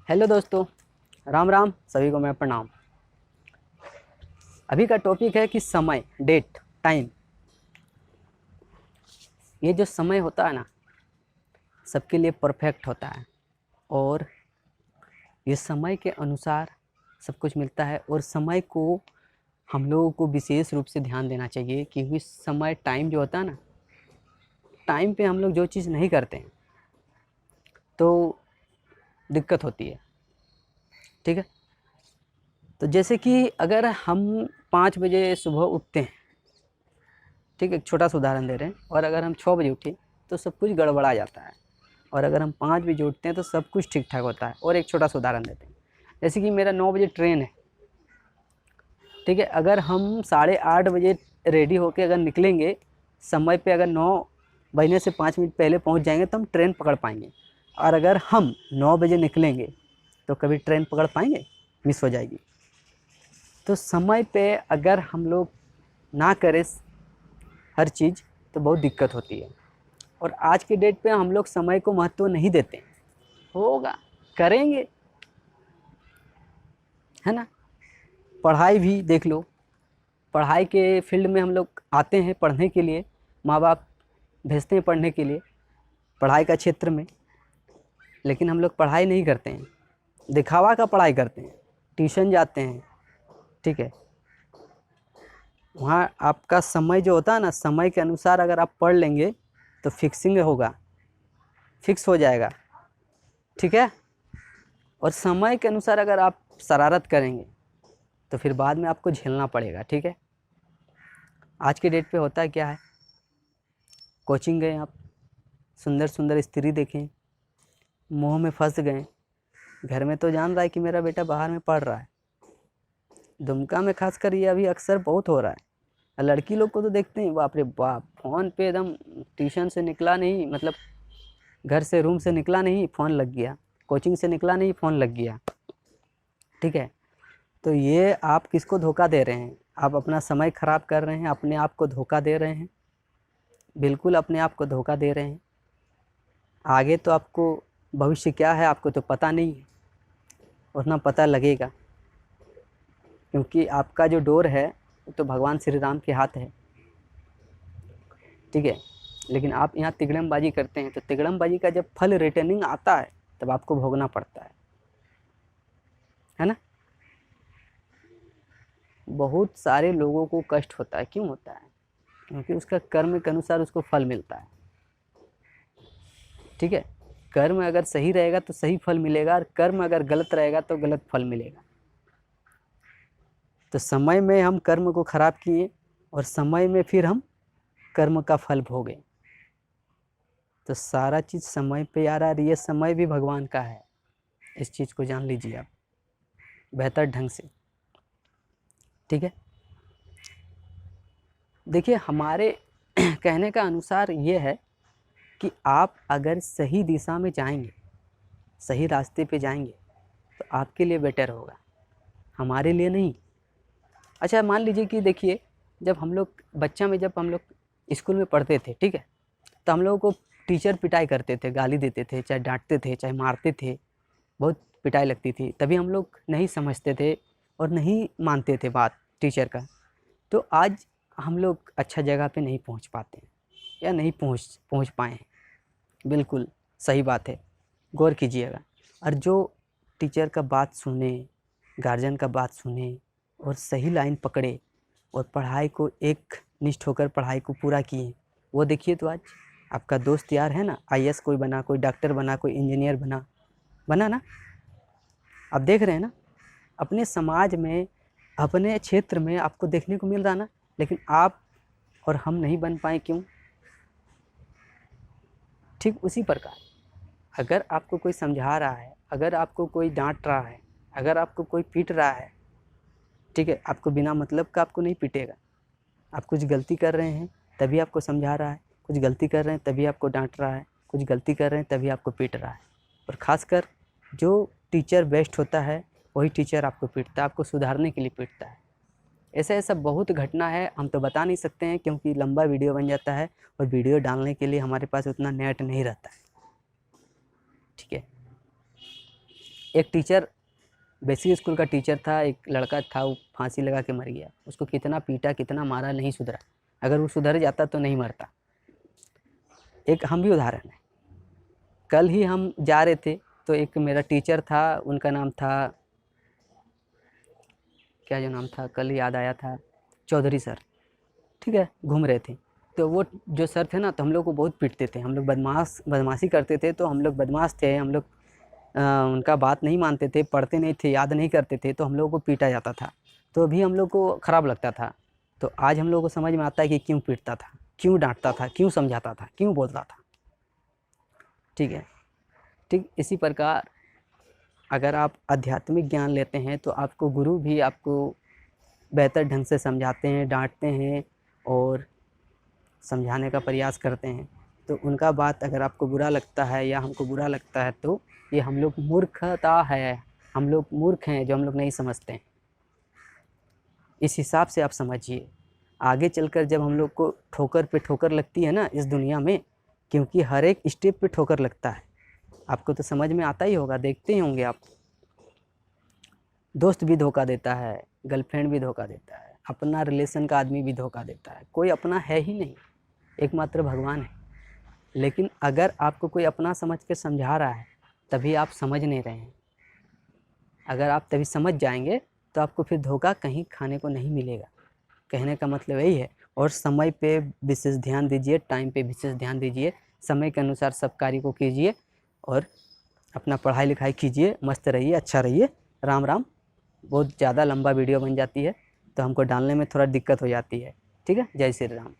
Hello दोस्तों, राम राम सभी को मैं प्रणाम। अभी का टॉपिक है कि समय, डेट, टाइम। ये जो समय होता है ना, सबके लिए परफेक्ट होता है और ये समय के अनुसार सब कुछ मिलता है। और समय को हम लोगों को विशेष रूप से ध्यान देना चाहिए, क्योंकि समय, टाइम जो होता है ना, टाइम पे हम लोग जो चीज़ नहीं करते हैं तो दिक्कत होती है। ठीक है, तो जैसे कि अगर हम 5 बजे सुबह उठते हैं, ठीक है, एक छोटा सा उदाहरण दे रहे हैं, और अगर हम 6 बजे उठे तो सब कुछ गड़बड़ा जाता है। और अगर हम 5 बजे उठते हैं तो सब कुछ ठीक ठाक होता है। और एक छोटा सा उदाहरण देते हैं, जैसे कि मेरा 9 बजे ट्रेन है, ठीक है। अगर हम 8:30 बजे रेडी होके अगर निकलेंगे समय पे, अगर 9 बजने से 5 मिनट पहले पहुंच जाएंगे तो हम ट्रेन पकड़ पाएंगे। और अगर हम 9 बजे निकलेंगे तो कभी ट्रेन पकड़ पाएंगे? मिस हो जाएगी। तो समय पे अगर हम लोग ना करें हर चीज़ तो बहुत दिक्कत होती है। और आज के डेट पे हम लोग समय को महत्व नहीं देते। होगा, करेंगे, है ना। पढ़ाई भी देख लो, पढ़ाई के फील्ड में हम लोग आते हैं पढ़ने के लिए, माँ बाप भेजते हैं पढ़ने के लिए पढ़ाई का क्षेत्र में, लेकिन हम लोग पढ़ाई नहीं करते हैं, दिखावा का पढ़ाई करते हैं, ट्यूशन जाते हैं। ठीक है, वहाँ आपका समय जो होता है ना, समय के अनुसार अगर आप पढ़ लेंगे तो फिक्सिंग होगा, फिक्स हो जाएगा। ठीक है, और समय के अनुसार अगर आप शरारत करेंगे तो फिर बाद में आपको झेलना पड़ेगा। ठीक है, आज के डेट पे होता है क्या है, कोचिंग गए आप, सुंदर सुंदर स्त्री देखें, मोह में फंस गए। घर में तो जान रहा है कि मेरा बेटा बाहर में पढ़ रहा है, दुमका में खासकर ये अभी अक्सर बहुत हो रहा है। लड़की लोग को तो देखते हैं, बाप रे बाप, फ़ोन पे एकदम, ट्यूशन से निकला नहीं, मतलब घर से, रूम से निकला नहीं, फ़ोन लग गया, कोचिंग से निकला नहीं, फ़ोन लग गया। ठीक है, तो ये आप किसको धोखा दे रहे हैं? आप अपना समय ख़राब कर रहे हैं, अपने आप को धोखा दे रहे हैं, बिल्कुल अपने आप को धोखा दे रहे हैं। आगे तो आपको भविष्य क्या है आपको तो पता नहीं है, और ना पता लगेगा, क्योंकि आपका जो डोर है वो तो भगवान श्री राम के हाथ है। ठीक है, लेकिन आप यहाँ तिगड़मबाजी करते हैं, तो तिगड़मबाजी का जब फल रिटर्निंग आता है तब आपको भोगना पड़ता है ना। बहुत सारे लोगों को कष्ट होता है, क्यों होता है? क्योंकि उसका कर्म के अनुसार उसको फल मिलता है। ठीक है, कर्म अगर सही रहेगा तो सही फल मिलेगा, और कर्म अगर गलत रहेगा तो गलत फल मिलेगा। तो समय में हम कर्म को खराब किए और समय में फिर हम कर्म का फल भोगे, तो सारा चीज़ समय पे आ रहा है। ये समय भी भगवान का है, इस चीज़ को जान लीजिए आप बेहतर ढंग से। ठीक है, देखिए हमारे कहने का अनुसार ये है कि आप अगर सही दिशा में जाएंगे, सही रास्ते पे जाएंगे तो आपके लिए बेटर होगा, हमारे लिए नहीं। अच्छा, मान लीजिए कि देखिए, जब हम लोग बच्चा में, जब हम लोग स्कूल में पढ़ते थे, ठीक है, तो हम लोगों को टीचर पिटाई करते थे, गाली देते थे, चाहे डांटते थे, चाहे मारते थे, बहुत पिटाई लगती थी। तभी हम लोग नहीं समझते थे और नहीं मानते थे बात टीचर का। तो आज हम लोग अच्छा जगह पे नहीं पहुंच पाते हैं, या नहीं पहुंच पाए हैं। बिल्कुल सही बात है, गौर कीजिएगा। और जो टीचर का बात सुने, गार्जियन का बात सुने और सही लाइन पकड़े और पढ़ाई को एक निष्ठ होकर पढ़ाई को पूरा किए, वो देखिए तो आज आपका दोस्त यार है ना, आईएएस कोई बना, कोई डॉक्टर बना, कोई इंजीनियर बना ना। आप देख रहे हैं ना, अपने समाज में, अपने क्षेत्र में आपको देखने को मिल रहा ना। लेकिन आप और हम नहीं बन पाए, क्यों? ठीक उसी प्रकार, अगर आपको कोई समझा रहा है, अगर आपको कोई डांट रहा है, अगर आपको कोई पीट रहा है, ठीक है, आपको बिना मतलब का आपको नहीं पीटेगा। आप कुछ गलती कर रहे हैं तभी आपको समझा रहा है, कुछ गलती कर रहे हैं तभी आपको डांट रहा है, कुछ गलती कर रहे हैं तभी आपको पीट रहा है। और ख़ासकर जो टीचर बेस्ट होता है वही टीचर आपको पीटता है, आपको सुधारने के लिए पीटता है। ऐसा ऐसा बहुत घटना है, हम तो बता नहीं सकते हैं क्योंकि लंबा वीडियो बन जाता है, और वीडियो डालने के लिए हमारे पास उतना नेट नहीं रहता है। ठीक है, एक टीचर बेसिक स्कूल का टीचर था, एक लड़का था, वो फांसी लगा के मर गया। उसको कितना पीटा, कितना मारा, नहीं सुधरा। अगर वो सुधर जाता तो नहीं मरता। एक हम भी उदाहरण है। कल ही हम जा रहे थे तो एक मेरा टीचर था, उनका नाम था, क्या जो नाम था कल याद आया था, चौधरी सर, ठीक है। घूम रहे थे तो वो जो सर थे ना, तो हम लोग को बहुत पीटते थे। हम लोग बदमाशी करते थे, तो हम लोग बदमाश थे, हम लोग उनका बात नहीं मानते थे, पढ़ते नहीं थे, याद नहीं करते थे, तो हम लोगों को पीटा जाता था। तो भी हम लोग को ख़राब लगता था। तो आज हम लोग को समझ में आता है कि क्यों पीटता था, क्यों डांटता था, क्यों समझाता था, क्यों बोलता था। ठीक है। ठीक इसी प्रकार अगर आप आध्यात्मिक ज्ञान लेते हैं तो आपको गुरु भी आपको बेहतर ढंग से समझाते हैं, डांटते हैं और समझाने का प्रयास करते हैं। तो उनका बात अगर आपको बुरा लगता है या हमको बुरा लगता है तो ये हम लोग मूर्खता है, हम लोग मूर्ख हैं जो हम लोग नहीं समझते हैं। इस हिसाब से आप समझिए। आगे चलकर जब हम लोग को ठोकर पे ठोकर लगती है ना इस दुनिया में, क्योंकि हर एक स्टेप पे ठोकर लगता है, आपको तो समझ में आता ही होगा, देखते ही होंगे आप। दोस्त भी धोखा देता है, गर्लफ्रेंड भी धोखा देता है, अपना रिलेशन का आदमी भी धोखा देता है। कोई अपना है ही नहीं, एकमात्र भगवान है। लेकिन अगर आपको कोई अपना समझ के समझा रहा है तभी आप समझ नहीं रहे हैं। अगर आप तभी समझ जाएंगे तो आपको फिर धोखा कहीं खाने को नहीं मिलेगा। कहने का मतलब यही है। और समय पे विशेष ध्यान दीजिए, टाइम पे विशेष ध्यान दीजिए, समय के अनुसार सब कार्य को कीजिए और अपना पढ़ाई लिखाई कीजिए। मस्त रहिए, अच्छा रहिए। राम राम। बहुत ज़्यादा लंबा वीडियो बन जाती है तो हमको डालने में थोड़ा दिक्कत हो जाती है। ठीक है। जय श्री राम।